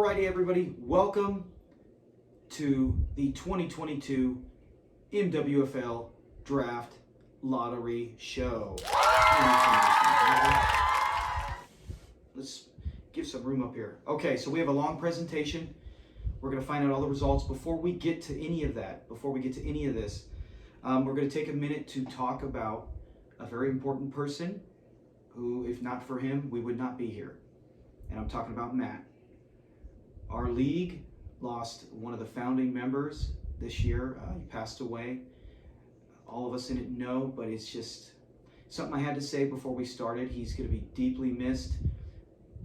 Alrighty, everybody, welcome to the 2022 MWFL Draft Lottery Show. Let's give some room up here. Okay, so we have a long presentation. We're going to find out all the results. Before we get to any of that, before we get to any of this, we're going to take a minute to talk about a very important person who, if not for him, we would not be here. And I'm talking about Matt. Our league lost one of the founding members this year. He passed away. All of us in it know, but it's just something I had to say before we started. He's going to be deeply missed.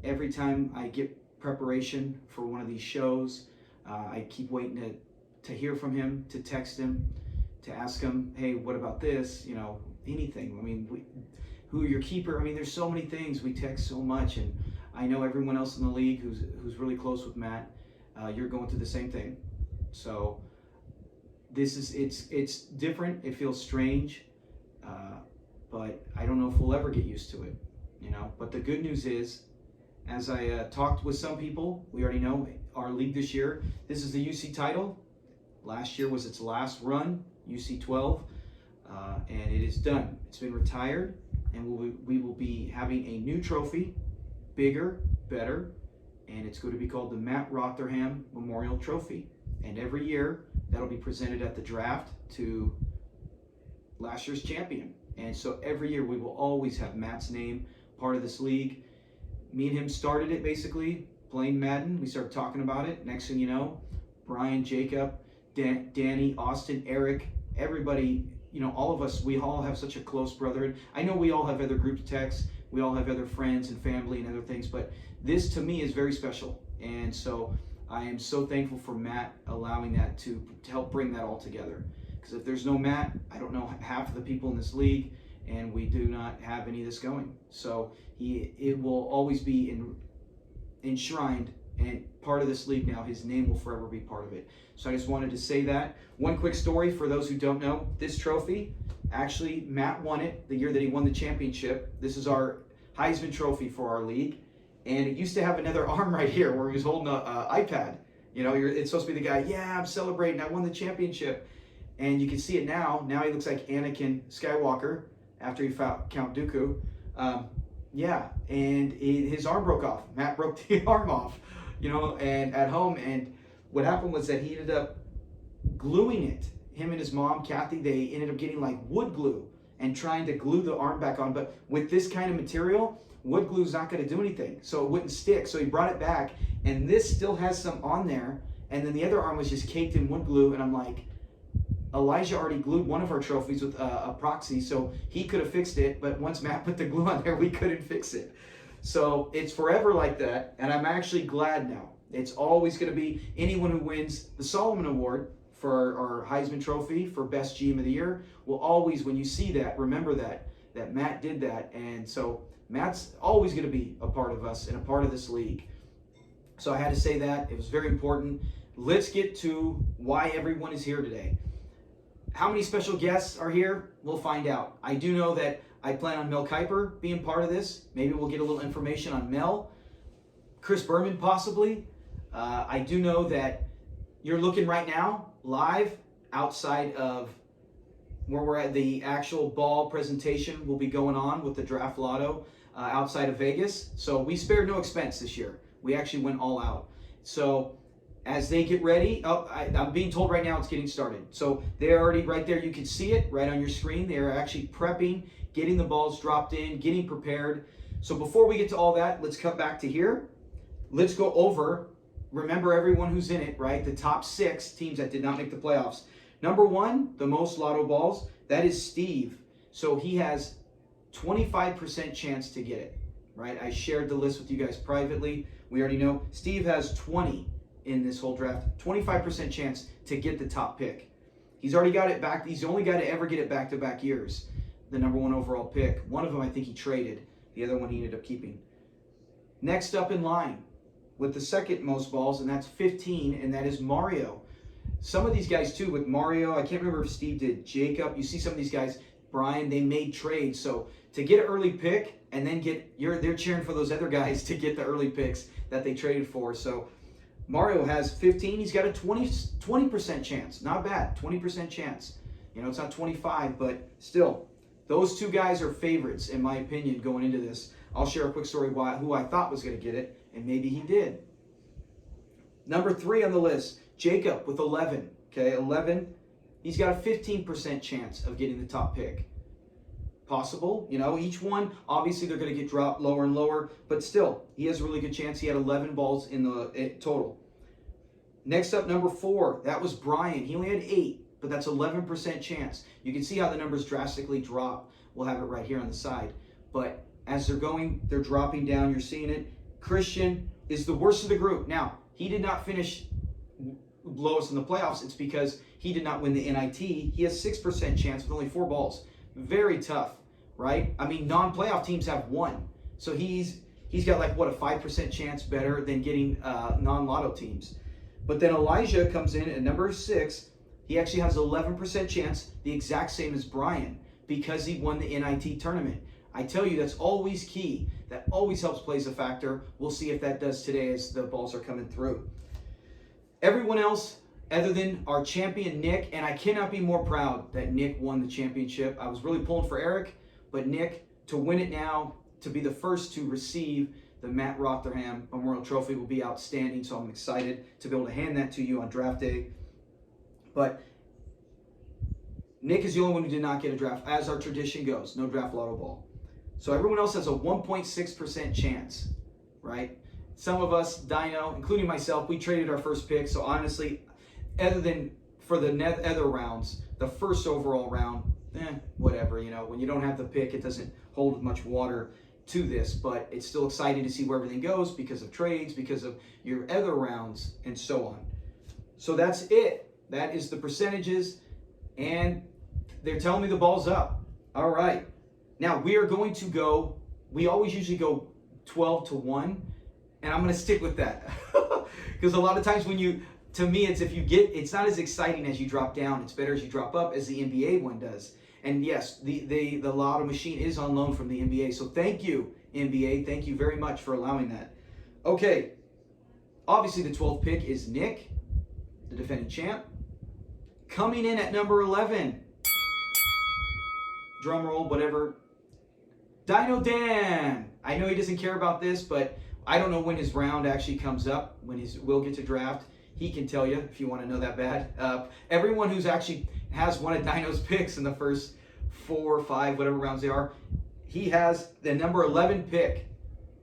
Every time I get preparation for one of these shows, I keep waiting to hear from him, to text him, to ask him, hey, what about this? You know, anything. I mean, who are your keeper? I mean, there's so many things. We text so much, and I know everyone else in the league who's really close with Matt. You're going through the same thing. So it's different. It feels strange, but I don't know if we'll ever get used to it. You know. But the good news is, as I talked with some people, we already know our league this year. This is the UC title. Last year was its last run, UC 12, and it is done. It's been retired, and we will be having a new trophy. Bigger, better, and it's going to be called the Matt Rotherham Memorial Trophy. And every year, that'll be presented at the draft to last year's champion. And so every year, we will always have Matt's name part of this league. Me and him started it basically, playing Madden. We started talking about it. Next thing you know, Brian, Jacob, Danny, Austin, Erik, everybody, you know, all of us, we all have such a close brotherhood. I know we all have other group texts. We all have other friends and family and other things, but this to me is very special. And so I am so thankful for Matt allowing that to help bring that all together. Because if there's no Matt, I don't know half of the people in this league, and we do not have any of this going. So it will always be enshrined and part of this league now. His name will forever be part of it. So I just wanted to say that. One quick story for those who don't know, this trophy, actually Matt won it the year that he won the championship. This is our Heisman trophy for our league. And it used to have another arm right here where he was holding an iPad. You know, it's supposed to be the guy, yeah, I'm celebrating, I won the championship. And you can see it now. Now he looks like Anakin Skywalker after he fought Count Dooku. And his arm broke off. Matt broke the arm off, you know, and at home. And what happened was that he ended up gluing it. Him and his mom, Kathy, they ended up getting like wood glue and trying to glue the arm back on. But with this kind of material, wood glue is not going to do anything. So it wouldn't stick. So he brought it back, and this still has some on there. And then the other arm was just caked in wood glue. And I'm like, Elijah already glued one of our trophies with a proxy, so he could have fixed it. But once Matt put the glue on there, we couldn't fix it. So it's forever like that. And I'm actually glad now. It's always going to be anyone who wins the Solomon Award for our Heisman Trophy for Best GM of the Year will always, when you see that, remember that Matt did that. And so Matt's always going to be a part of us and a part of this league. So I had to say that. It was very important. Let's get to why everyone is here today. How many special guests are here? We'll find out. I do know that I plan on Mel Kiper being part of this. Maybe we'll get a little information on Mel. Chris Berman, possibly. I do know that you're looking right now live outside of where we're at. The actual ball presentation will be going on with the Draft Lotto outside of Vegas. So we spared no expense this year. We actually went all out. So as they get ready, I'm being told right now it's getting started. So they're already right there. You can see it right on your screen. They are actually prepping, getting the balls dropped in, getting prepared. So before we get to all that, let's cut back to here. Let's go over, remember everyone who's in it, right? The top 6 teams that did not make the playoffs. Number 1, the most lotto balls, that is Steve. So he has 25% chance to get it, right? I shared the list with you guys privately. We already know Steve has 20 in this whole draft, 25% chance to get the top pick. He's already got it back. He's the only guy to ever get it back-to-back years, the number 1 overall pick. One of them I think he traded. The other one he ended up keeping. Next up in line with the second most balls, and that's 15, and that is Mario. Some of these guys too, with Mario, I can't remember if Steve did, Jacob, you see some of these guys, Brian, they made trades. So to get an early pick and then they're cheering for those other guys to get the early picks that they traded for. So Mario has 15. He's got a 20% chance. Not bad. 20% chance. You know, it's not 25, but still, those two guys are favorites, in my opinion, going into this. I'll share a quick story who I thought was going to get it, and maybe he did. Number 3 on the list, Jacob with 11. Okay, 11. He's got a 15% chance of getting the top pick. Possible, you know, each one, obviously they're going to get dropped lower and lower, but still, he has a really good chance. He had 11 balls in the total. Next up, number 4, that was Brian. He only had 8, but that's 11% chance. You can see how the numbers drastically drop. We'll have it right here on the side. But as they're going, they're dropping down. You're seeing it. Christian is the worst of the group. Now, he did not finish lowest in the playoffs. It's because he did not win the NIT. He has 6% chance with only 4 balls. Very tough, right? I mean, non-playoff teams have 1. So he's got like, what, a 5% chance better than getting non-lotto teams. But then Elijah comes in at number 6. He actually has 11% chance, the exact same as Brian, because he won the NIT tournament. I tell you, that's always key. That always helps plays a factor. We'll see if that does today as the balls are coming through. Everyone else, other than our champion, Nick, and I cannot be more proud that Nick won the championship. I was really pulling for Erik, but Nick, to win it now, to be the first to receive the Matt Rotherham Memorial Trophy will be outstanding, so I'm excited to be able to hand that to you on draft day. But Nick is the only one who did not get a draft, as our tradition goes, no draft lotto ball. So everyone else has a 1.6% chance, right? Some of us, DYNO, including myself, we traded our first pick, so honestly, other than for the other rounds, the first overall round, whatever, you know, when you don't have the pick, it doesn't hold much water to this, but it's still exciting to see where everything goes because of trades, because of your other rounds, and so on. So that's it. That is the percentages, and they're telling me the ball's up. All right. Now, we are going to go, we always usually go 12-1, and I'm going to stick with that. Because a lot of times when you, to me, it's if you get, it's not as exciting as you drop down. It's better as you drop up, as the NBA one does. And yes, the lotto machine is on loan from the NBA. So thank you, NBA. Thank you very much for allowing that. Okay. Obviously, the 12th pick is Nick, the defending champ. Coming in at number 11. Drum roll, whatever. Dino Dan. I know he doesn't care about this, but I don't know when his round actually comes up, when we'll get to draft. He can tell you if you want to know that bad. Everyone who's actually has one of Dino's picks in the first 4 or 5, whatever rounds they are, he has the number 11 pick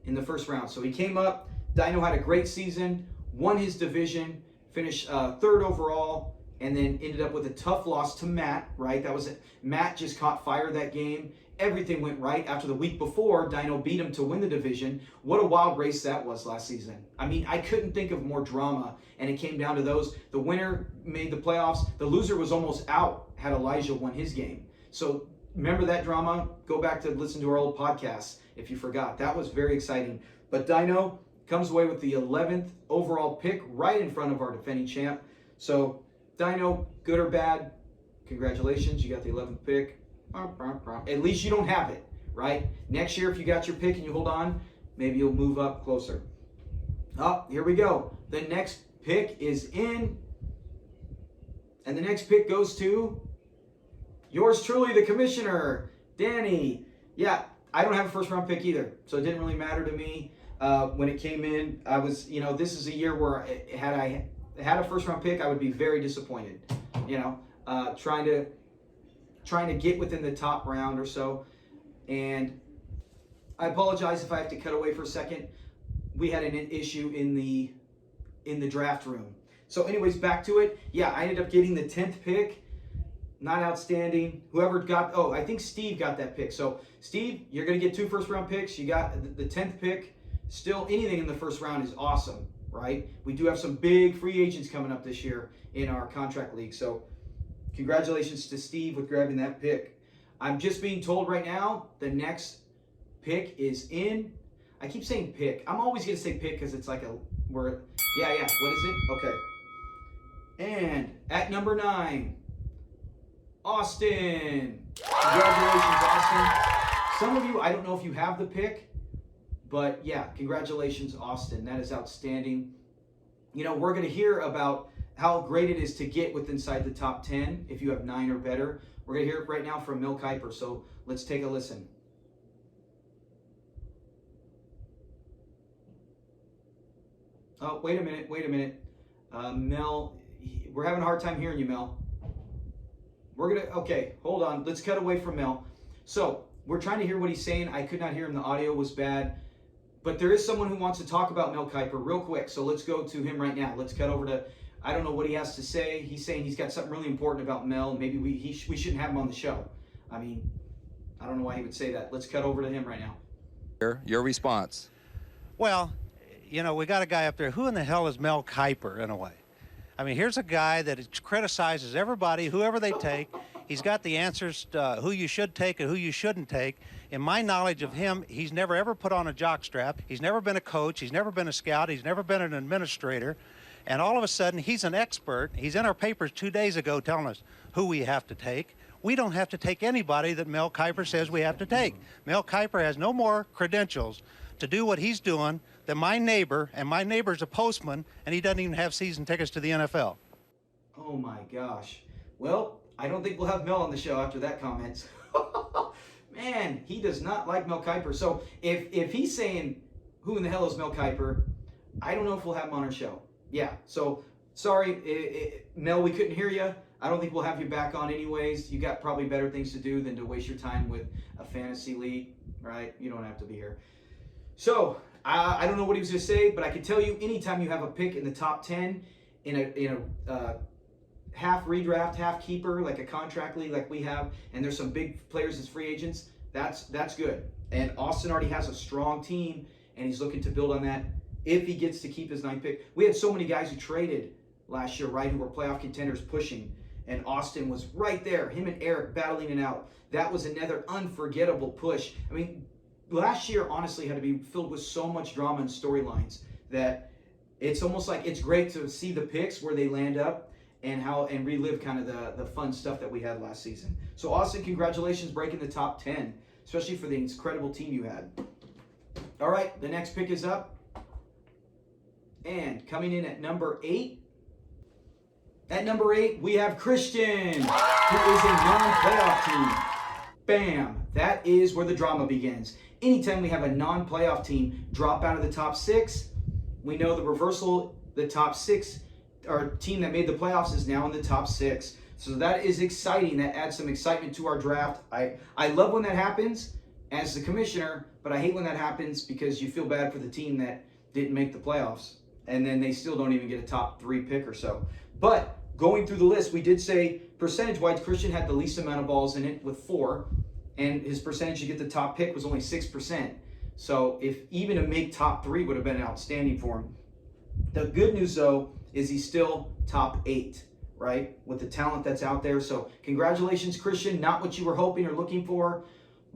in the first round. So he came up. Dino had a great season, won his division, finished 3rd overall, and then ended up with a tough loss to Matt, right? That was it. Matt just caught fire that game. Everything went right after the week before. Dino beat him to win the division. What a wild race that was last season. I mean, I couldn't think of more drama, and it came down to those. The winner made the playoffs. The loser was almost out had Elijah won his game. So remember that drama? Go back to listen to our old podcasts if you forgot. That was very exciting. But Dino comes away with the 11th overall pick right in front of our defending champ. So Dino, good or bad, congratulations. You got the 11th pick. At least you don't have it, right? Next year, if you got your pick and you hold on, maybe you'll move up closer. Oh, here we go. The next pick is in. And the next pick goes to yours truly, the commissioner, Danny. Yeah, I don't have a first round pick either, so it didn't really matter to me. When it came in, I was, you know, this is a year where had I had a first round pick, I would be very disappointed, you know, trying to get within the top round or so. And I apologize if I have to cut away for a second. We had an issue in the draft room. So anyways, back to it. Yeah, I ended up getting the 10th pick. Not outstanding. Whoever got, I think Steve got that pick. So Steve, you're going to get 2 first round picks. You got the 10th pick. Still, anything in the first round is awesome, right? We do have some big free agents coming up this year in our contract league. So congratulations to Steve with grabbing that pick. I'm just being told right now the next pick is in. I keep saying pick. I'm always going to say pick because it's like a word. Yeah. What is it? Okay. And at number 9, Austin. Congratulations, Austin. Some of you, I don't know if you have the pick, but yeah, congratulations, Austin. That is outstanding. we're going to hear about how great it is to get inside the top 10 if you have 9 or better. We're going to hear it right now from Mel Kiper. So let's take a listen. Oh, wait a minute. Mel, we're having a hard time hearing you, Mel. Okay, hold on. Let's cut away from Mel. So we're trying to hear what he's saying. I could not hear him. The audio was bad. But there is someone who wants to talk about Mel Kiper real quick. So let's go to him right now. Let's cut over to, I don't know what he has to say. He's saying he's got something really important about Mel. Maybe we shouldn't have him on the show. I mean, I don't know why he would say that. Let's cut over to him right now. Your response. Well, we got a guy up there. Who in the hell is Mel Kiper, in a way? I mean, here's a guy that criticizes everybody, whoever they take. He's got the answers to who you should take and who you shouldn't take. In my knowledge of him, he's never ever put on a jockstrap. He's never been a coach. He's never been a scout. He's never been an administrator. And all of a sudden, he's an expert. He's in our papers 2 days ago telling us who we have to take. We don't have to take anybody that Mel Kiper says we have to take. Mel Kiper has no more credentials to do what he's doing than my neighbor, and my neighbor's a postman, and he doesn't even have season tickets to the NFL. Oh my gosh. Well, I don't think we'll have Mel on the show after that comment. Man, he does not like Mel Kiper. So if he's saying, who in the hell is Mel Kiper, I don't know if we'll have him on our show. Yeah, so sorry, Mel, we couldn't hear you. I don't think we'll have you back on anyways. You got probably better things to do than to waste your time with a fantasy league, right? You don't have to be here. So I don't know what he was going to say, but I can tell you, anytime you have a pick in the top 10 in a half redraft, half keeper, like a contract league like we have, and there's some big players as free agents, that's good. And Austin already has a strong team, and he's looking to build on that if he gets to keep his 9th pick. We had so many guys who traded last year, right, who were playoff contenders pushing, and Austin was right there, him and Erik battling it out. That was another unforgettable push. I mean, last year honestly had to be filled with so much drama and storylines that it's almost like it's great to see the picks where they land up and relive kind of the fun stuff that we had last season. So Austin, congratulations breaking the top 10, especially for the incredible team you had. All right, the next pick is up. And coming in at number 8. At number 8, we have Christian, who is a non-playoff team. Bam! That is where the drama begins. Anytime we have a non-playoff team drop out of the top 6, we know the reversal, the top 6, our team that made the playoffs is now in the top 6. So that is exciting. That adds some excitement to our draft. I love when that happens as the commissioner, but I hate when that happens because you feel bad for the team that didn't make the playoffs. And then they still don't even get a top 3 pick or so. But going through the list, we did say percentage-wise, Christian had the least amount of balls in it with 4. And his percentage to get the top pick was only 6%. So if even to make top 3 would have been outstanding for him. The good news, though, is he's still top 8, right? With the talent that's out there. So congratulations, Christian. Not what you were hoping or looking for,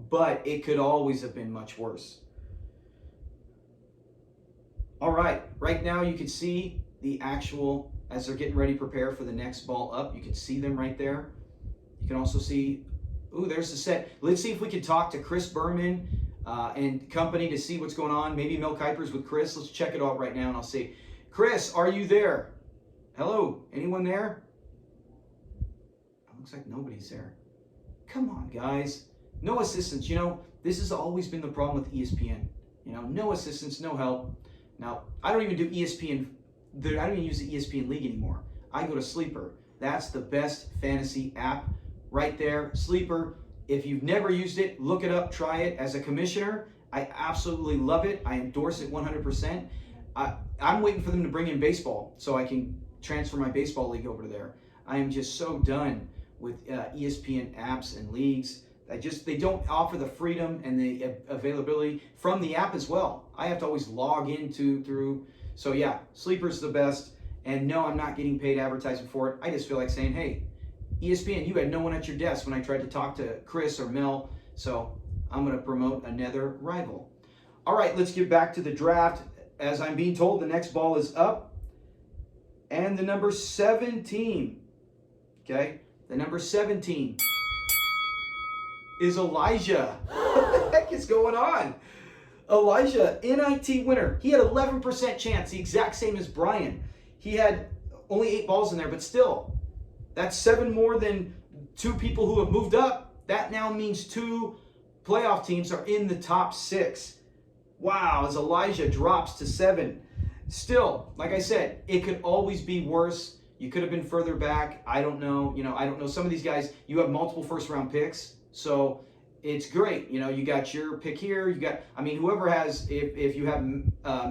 but it could always have been much worse. All right. Right now you can see the actual, as they're getting ready to prepare for the next ball up, you can see them right there. You can also see, ooh, there's the set. Let's see if we can talk to Chris Berman and company to see what's going on. Maybe Mel Kiper's with Chris. Let's check it out right now and I'll see. Chris, are you there? Hello? Anyone there? It looks like nobody's there. Come on, guys. No assistance. This has always been the problem with ESPN. No assistance, no help. Now, I don't even do ESPN. I don't even use the ESPN League anymore. I go to Sleeper. That's the best fantasy app right there. Sleeper. If you've never used it, look it up, try it. As a commissioner, I absolutely love it. I endorse it 100%. I'm waiting for them to bring in baseball so I can transfer my baseball league over to there. I am just so done with ESPN apps and leagues. They don't offer the freedom and the availability from the app as well. I have to always log into through. So yeah, Sleeper's the best. And no, I'm not getting paid advertising for it. I just feel like saying, hey, ESPN, you had no one at your desk when I tried to talk to Chris or Mel. So I'm going to promote another rival. All right, let's get back to the draft. As I'm being told, the next ball is up. And the number 17, okay, the number 17 is Elijah. What the heck is going on? Elijah, NIT winner. He had 11% chance, the exact same as Brian. he had only 8 balls in there, but still, that's 7 more than 2 people who have moved up. That now means 2 playoff teams are in the top 6. Wow, as Elijah drops to 7. Still, like I said, it could always be worse. You could have been further back. I don't know. I don't know. Some of these guys, you have multiple first-round picks, so it's great. You got your pick here. Whoever has, if you have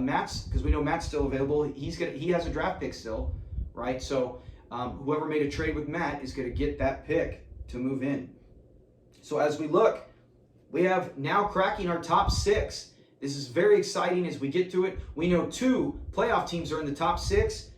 Matt's, because we know Matt's still available. He has a draft pick still, right? So whoever made a trade with Matt is going to get that pick to move in. So as we look, we have now cracking our top 6. This is very exciting as we get to it. We know 2 playoff teams are in the top 6.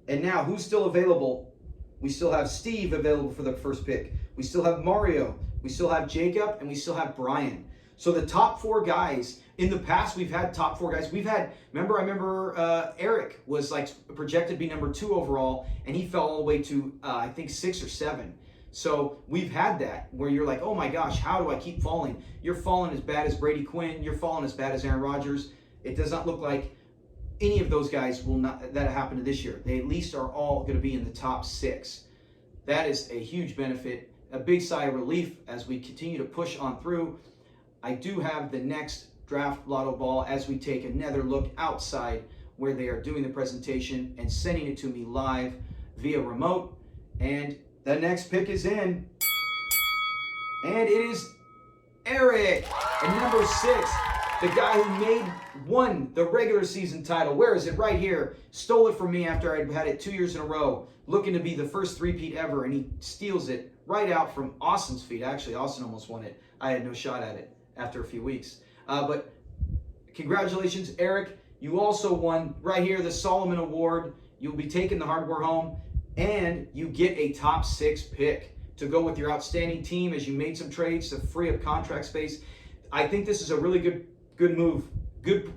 And now, who's still available? We still have Steve available for the first pick. We still have Mario. We still have Jacob. And we still have Brian. So the top 4 guys, in the past, we've had top 4 guys. I remember Erik was like projected to be number 2 overall. And he fell all the way to, I think, 6 or 7. So we've had that where you're like, oh my gosh, how do I keep falling? You're falling as bad as Brady Quinn. You're falling as bad as Aaron Rodgers. It does not look like any of those guys will not that happened this year. They at least are all going to be in the top 6. That is a huge benefit, a big sigh of relief as we continue to push on through. I do have the next Draft Lotto ball as we take another look outside where they are doing the presentation and sending it to me live via remote. And the next pick is in. And it is Erik at number 6. The guy who won the regular season title. Where is it? Right here. Stole it from me after I'd had it 2 years in a row. Looking to be the first three-peat ever. And he steals it right out from Austin's feet. Actually, Austin almost won it. I had no shot at it after a few weeks. But congratulations, Erik. You also won right here the Solomon Award. You'll be taking the hardware home. And you get a top 6 pick to go with your outstanding team as you made some trades to free up contract space. I think this is a really good move, good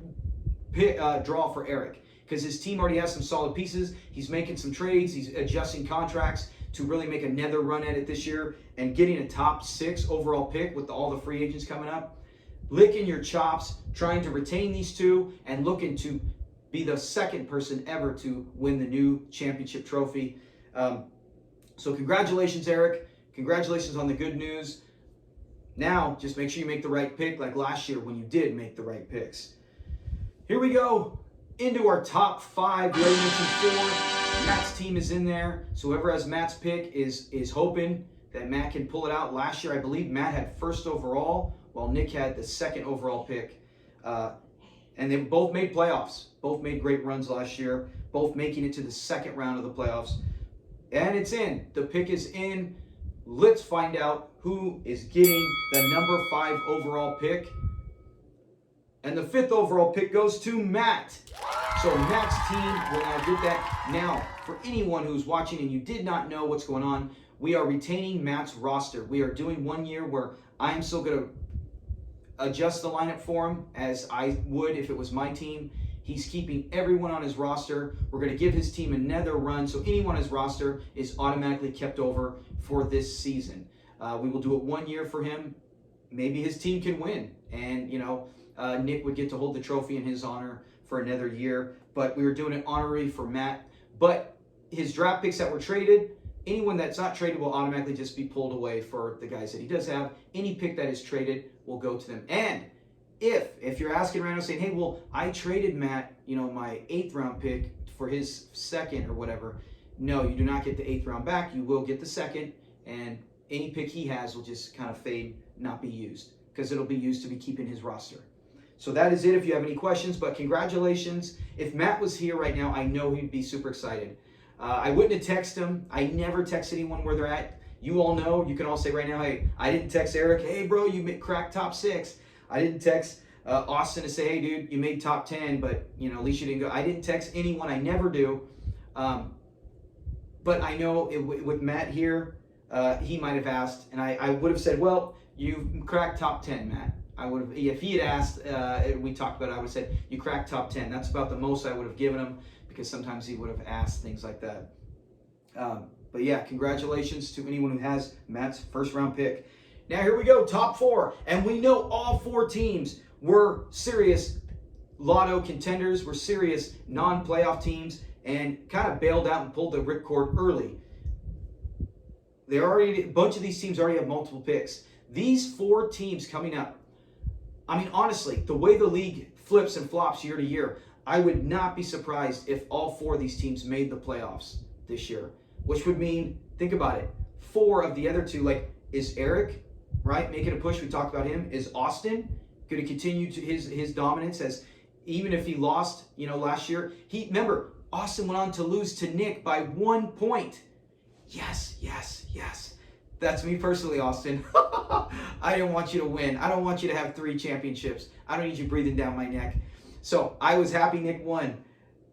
pick, draw for Erik because his team already has some solid pieces. He's making some trades. He's adjusting contracts to really make another run at it this year and getting a top 6 overall pick with all the free agents coming up. Licking your chops, trying to retain these 2 and looking to be the second person ever to win the new championship trophy. So congratulations, Erik. Congratulations on the good news. Now, just make sure you make the right pick like last year when you did make the right picks. Here we go into our top 5. We already mentioned 4. Matt's team is in there. So whoever has Matt's pick is hoping that Matt can pull it out. Last year, I believe Matt had 1st overall, while Nick had the 2nd overall pick. And they both made playoffs. Both made great runs last year. Both making it to the 2nd round of the playoffs. And it's in. The pick is in. Let's find out who is getting the number 5 overall pick. And the 5th overall pick goes to Matt. So Matt's team will now get that. Now, for anyone who's watching and you did not know what's going on, we are retaining Matt's roster. We are doing 1 year where I'm still going to adjust the lineup for him as I would if it was my team. He's keeping everyone on his roster. We're going to give his team another run, so anyone on his roster is automatically kept over for this season. We will do it 1 year for him. Maybe his team can win, and Nick would get to hold the trophy in his honor for another year. But we were doing it honorary for Matt. But his draft picks that were traded, anyone that's not traded will automatically just be pulled away for the guys that he does have. Any pick that is traded will go to them. And if you're asking around and saying, hey, well, I traded Matt, my 8th round pick for his 2nd or whatever. No, you do not get the 8th round back. You will get the 2nd, and any pick he has will just kind of fade, not be used, because it'll be used to be keeping his roster. So that is it if you have any questions, but congratulations. If Matt was here right now, I know he'd be super excited. I wouldn't have texted him. I never text anyone where they're at. You all know, you can all say right now, hey, I didn't text Erik, hey, bro, you cracked top 6. I didn't text Austin to say, hey, dude, you made top 10, but, at least you didn't go. I didn't text anyone. I never do. But I know with Matt here, he might have asked, and I would have said, well, you cracked top 10, Matt. I would have, if he had asked, we talked about it, I would have said, you cracked top 10. That's about the most I would have given him, because sometimes he would have asked things like that. But yeah, congratulations to anyone who has Matt's 1st round pick. Now here we go, top 4. And we know all 4 teams were serious lotto contenders, were serious non-playoff teams. and kind of bailed out and pulled the ripcord early. A bunch of these teams already have multiple picks. These 4 teams coming up, I mean, honestly, the way the league flips and flops year to year, I would not be surprised if all 4 of these teams made the playoffs this year, which would mean, think about it, 4 of the other 2, like, is Erik, right, making a push? We talked about him. Is Austin going to continue to his dominance, as even if he lost, last year? Remember, Austin went on to lose to Nick by 1 point. Yes. That's me personally, Austin. I didn't want you to win. I don't want you to have 3 championships. I don't need you breathing down my neck. So I was happy Nick won.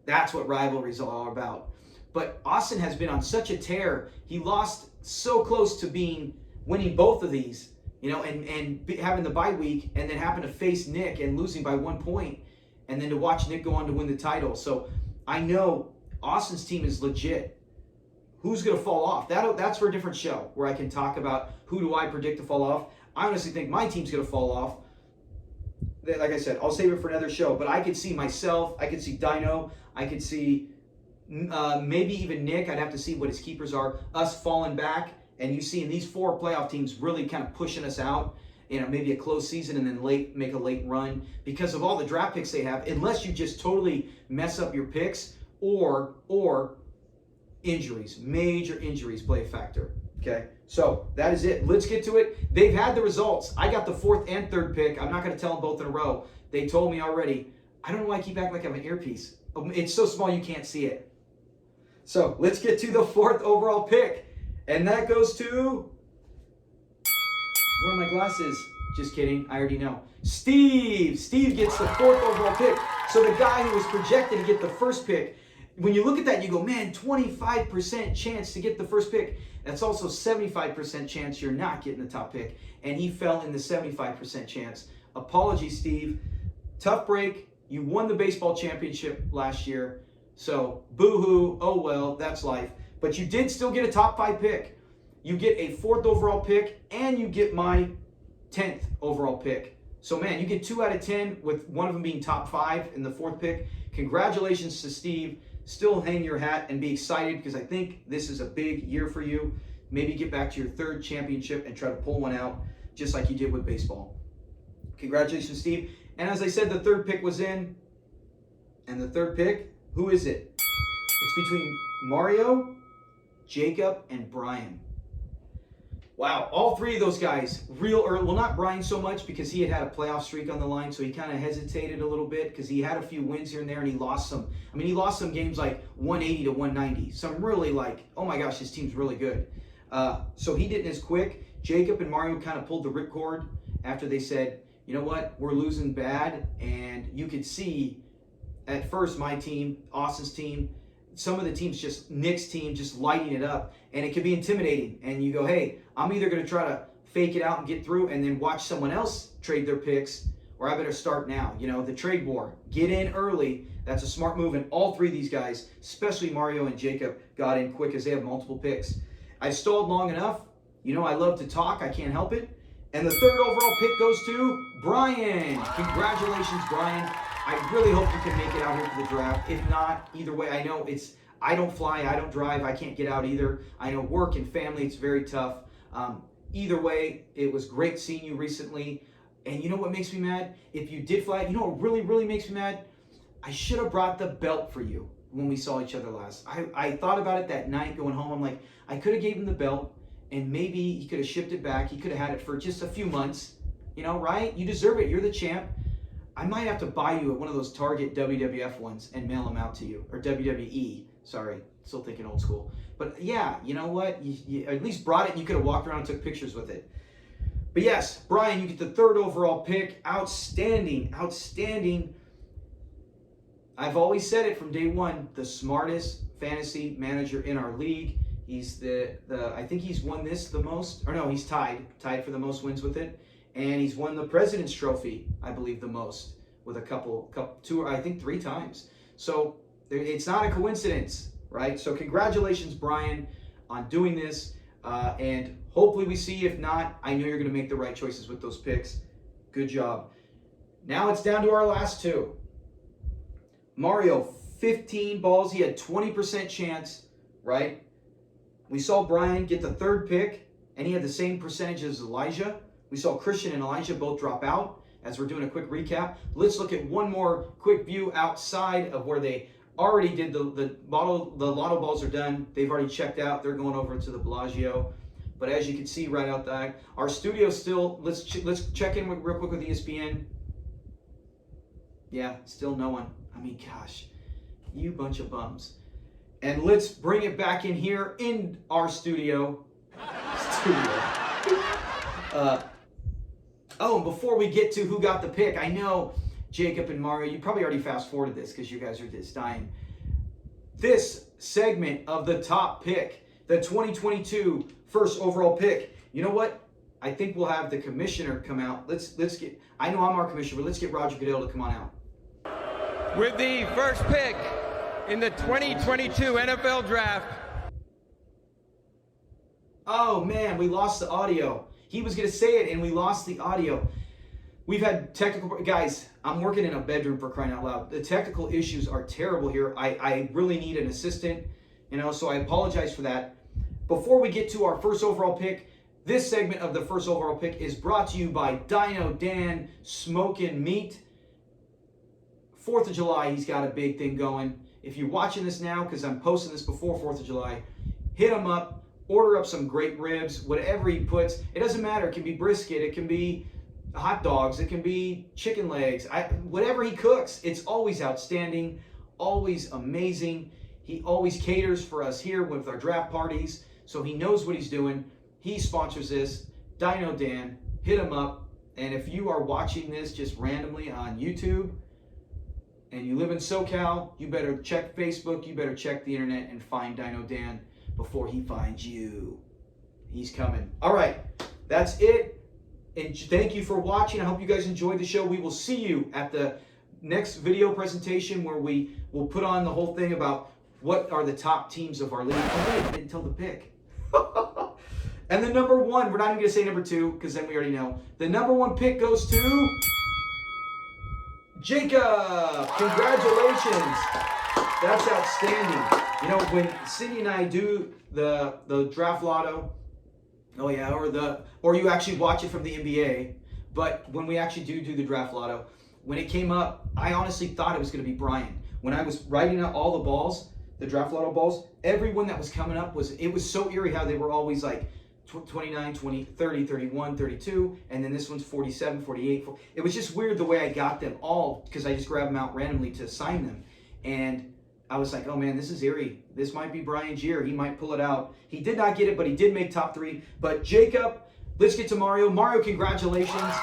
That's what rivalries are all about. But Austin has been on such a tear. He lost so close to winning both of these, and having the bye week, and then having to face Nick and losing by 1 point, and then to watch Nick go on to win the title. So I know Austin's team is legit. Who's going to fall off? That's for a different show where I can talk about who do I predict to fall off. I honestly think my team's going to fall off. Like I said, I'll save it for another show. But I could see myself. I could see DYNO. I could see maybe even Nick. I'd have to see what his keepers are. Us falling back. And you see in these 4 playoff teams really kind of pushing us out. Maybe a close season and then make a late run. Because of all the draft picks they have. Unless you just totally mess up your picks or injuries, major injuries play a factor. Okay, so that is it. Let's get to it. They've had the results. I got the 4th and 3rd pick. I'm not going to tell them both in a row. They told me already. I don't know why I keep acting like I have an earpiece. It's so small you can't see it. So let's get to the 4th overall pick. And that goes to... Where are my glasses? Just kidding. I already know. Steve. Steve gets the 4th overall pick. So the guy who was projected to get the 1st pick, when you look at that, you go, man, 25% chance to get the 1st pick. That's also 75% chance you're not getting the top pick. And he fell in the 75% chance. Apologies, Steve. Tough break. You won the baseball championship last year. So, boo-hoo. Oh, well, that's life. But you did still get a top 5 pick. You get a 4th overall pick, and you get my 10th overall pick. So, man, you get 2 out of 10, with one of them being top 5 in the 4th pick. Congratulations to Steve. Still hang your hat and be excited, because I think this is a big year for you. Maybe get back to your 3rd championship and try to pull one out, just like you did with baseball. Congratulations, Steve. And as I said, the 3rd pick was in. And the 3rd pick, who is it? It's between Mario, Jacob, and Brian. Wow, all 3 of those guys real early. Well, not Brian so much, because he had a playoff streak on the line, so he kind of hesitated a little bit, because he had a few wins here and there, and he lost some. I mean, he lost some games like 180 to 190. Some really like, oh my gosh, his team's really good. So he didn't as quick. Jacob and Mario kind of pulled the ripcord after they said, you know what, we're losing bad. And you could see at first my team, Austin's team, some of the teams, just Nick's team, just lighting it up. And it could be intimidating. And you go, hey, I'm either going to try to fake it out and get through and then watch someone else trade their picks, or I better start now. The trade war. Get in early. That's a smart move. And all 3 of these guys, especially Mario and Jacob, got in quick, as they have multiple picks. I stalled long enough. I love to talk. I can't help it. And the 3rd overall pick goes to Brian. Congratulations, Brian. I really hope you can make it out here for the draft. If not, either way, I know I don't fly, I don't drive, I can't get out either. I know work and family, it's very tough. Either way, it was great seeing you recently. And you know what makes me mad? If you did fly, what really, really makes me mad? I should have brought the belt for you when we saw each other last. I thought about it that night going home. I'm like, I could have gave him the belt, and maybe he could have shipped it back. He could have had it for just a few months. Right? You deserve it. You're the champ. I might have to buy you one of those Target WWF ones and mail them out to you. Or WWE. Sorry. Still thinking old school. But yeah, you know what? You at least brought it, and you could have walked around and took pictures with it. But yes, Brian, you get the 3rd overall pick. Outstanding. Outstanding. I've always said it from day one, the smartest fantasy manager in our league. He's I think he's won this the most, or no, he's tied for the most wins with it. And he's won the President's Trophy, I believe, the most, with I think 3 times. So it's not a coincidence, right? So congratulations, Brian, on doing this. And hopefully we see. If not, I know you're going to make the right choices with those picks. Good job. Now it's down to our last 2. Mario, 15 balls. He had 20% chance, right? We saw Brian get the third pick, and he had the same percentage as Elijah. We saw Christian and Elijah both drop out. As we're doing a quick recap, let's look at one more quick view outside of where they already did the lotto balls are done. They've already checked out. They're going over to the Bellagio. But as you can see right out there, our studio still, let's check in real quick with ESPN. Yeah, still no one. I mean, gosh, you bunch of bums. And let's bring it back in here in our studio. Oh, and before we get to who got the pick, I know Jacob and Mario, you probably already fast forwarded this because you guys are just dying. This segment of the top pick, the 2022 first overall pick. You know what? I think we'll have the commissioner come out. Let's get. I know I'm our commissioner, but let's get Roger Goodell to come on out. With the first pick in the 2022 NFL Draft. Oh man, we lost the audio. He was going to say it, and we lost the audio. We've had technical... Guys, I'm working in a bedroom for crying out loud. The technical issues are terrible here. I really need an assistant, so I apologize for that. Before we get to our first overall pick, this segment of the first overall pick is brought to you by DYNO Dan Smokin' Meat. 4th of July, he's got a big thing going. If you're watching this now, because I'm posting this before 4th of July, hit him up. Order up some great ribs, whatever he puts. It doesn't matter. It can be brisket. It can be hot dogs. It can be chicken legs. Whatever he cooks, it's always outstanding, always amazing. He always caters for us here with our draft parties, so he knows what he's doing. He sponsors this. DYNO Dan, hit him up. And if you are watching this just randomly on YouTube and you live in SoCal, you better check Facebook. You better check the internet and find DYNO Dan before he finds you. He's coming. All right, that's it. And thank you for watching. I hope you guys enjoyed the show. We will see you at the next video presentation where we will put on the whole thing about what are the top teams of our league. Oh, wait, I didn't tell the pick. And the number one, we're not even going to say number two because then we already know. The number one pick goes to Jacob. Congratulations. That's outstanding. When Cindy and I do the Draft Lotto, or you actually watch it from the NBA, but when we actually do the Draft Lotto, when it came up, I honestly thought it was going to be Brian. When I was writing out all the balls, the Draft Lotto balls, everyone that was coming up was so eerie how they were always like 29, 20, 30, 31, 32, and then this one's 47, 48. It was just weird the way I got them all because I just grabbed them out randomly to sign them. And I was like, oh man, this is eerie. This might be Brian's year. He might pull it out. He did not get it, but he did make top 3. But Jacob, let's get to Mario. Mario, congratulations.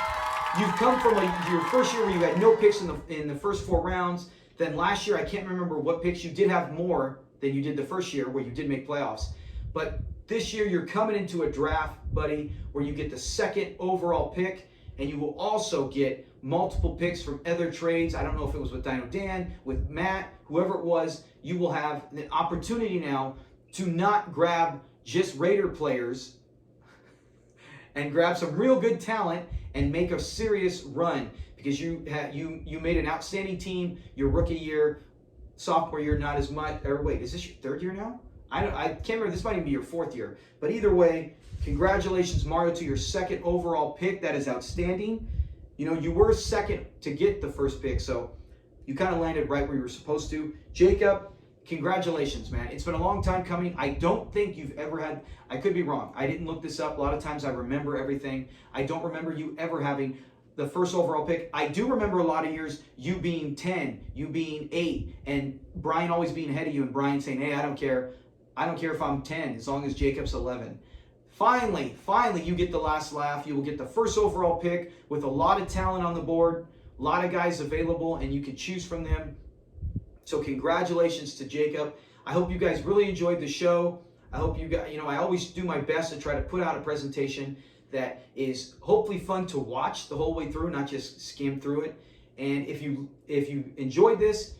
You've come from your first year where you had no picks in the first 4 rounds. Then last year, I can't remember what picks. You did have more than you did the first year where you did make playoffs. But this year, you're coming into a draft, buddy, where you get the 2nd overall pick, and you will also get multiple picks from other trades. I don't know if it was with DYNO Dan, with Matt, whoever it was. You will have an opportunity now to not grab just Raider players and grab some real good talent and make a serious run because you made an outstanding team your rookie year, sophomore year not as much. Or wait, is this your 3rd year now? I can't remember. This might even be your 4th year. But either way, congratulations, Mario, to your 2nd overall pick. That is outstanding. You were 2nd to get the 1st pick, so you kind of landed right where you were supposed to. Jacob, congratulations, man. It's been a long time coming. I don't think you've ever had, I could be wrong. I didn't look this up. A lot of times I remember everything. I don't remember you ever having the 1st overall pick. I do remember a lot of years you being 10, you being 8, and Brian always being ahead of you, and Brian saying, hey, I don't care. I don't care if I'm 10, as long as Jacob's 11. Finally, you get the last laugh. You will get the 1st overall pick with a lot of talent on the board, a lot of guys available, and you can choose from them. So congratulations to Jacob. I hope you guys really enjoyed the show. I hope you guys, I always do my best to try to put out a presentation that is hopefully fun to watch the whole way through, not just skim through it. And if you enjoyed this,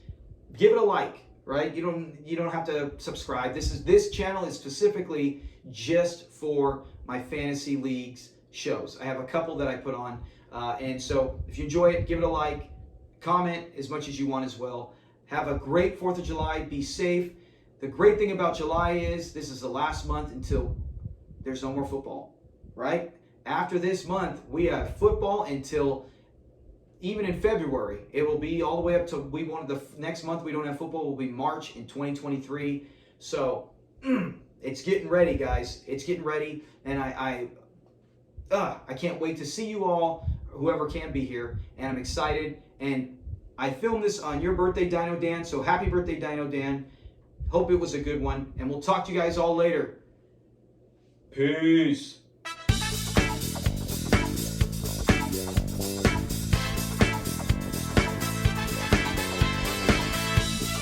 give it a like. Right? You don't have to subscribe. This channel is specifically just for my fantasy leagues shows. I have a couple that I put on, and so if you enjoy it, give it a like, comment as much as you want as well, Have a great 4th of July. Be safe. The great thing about July is this is the last month until there's no more football, right? After this month, we have football until even in February. It will be all the way up to the next month we don't have football will be March in 2023. So it's getting ready, guys. It's getting ready, and I can't wait to see you all, whoever can be here, and I'm excited. And I filmed this on your birthday, Dino Dan, so happy birthday, Dino Dan. Hope it was a good one, and we'll talk to you guys all later. Peace.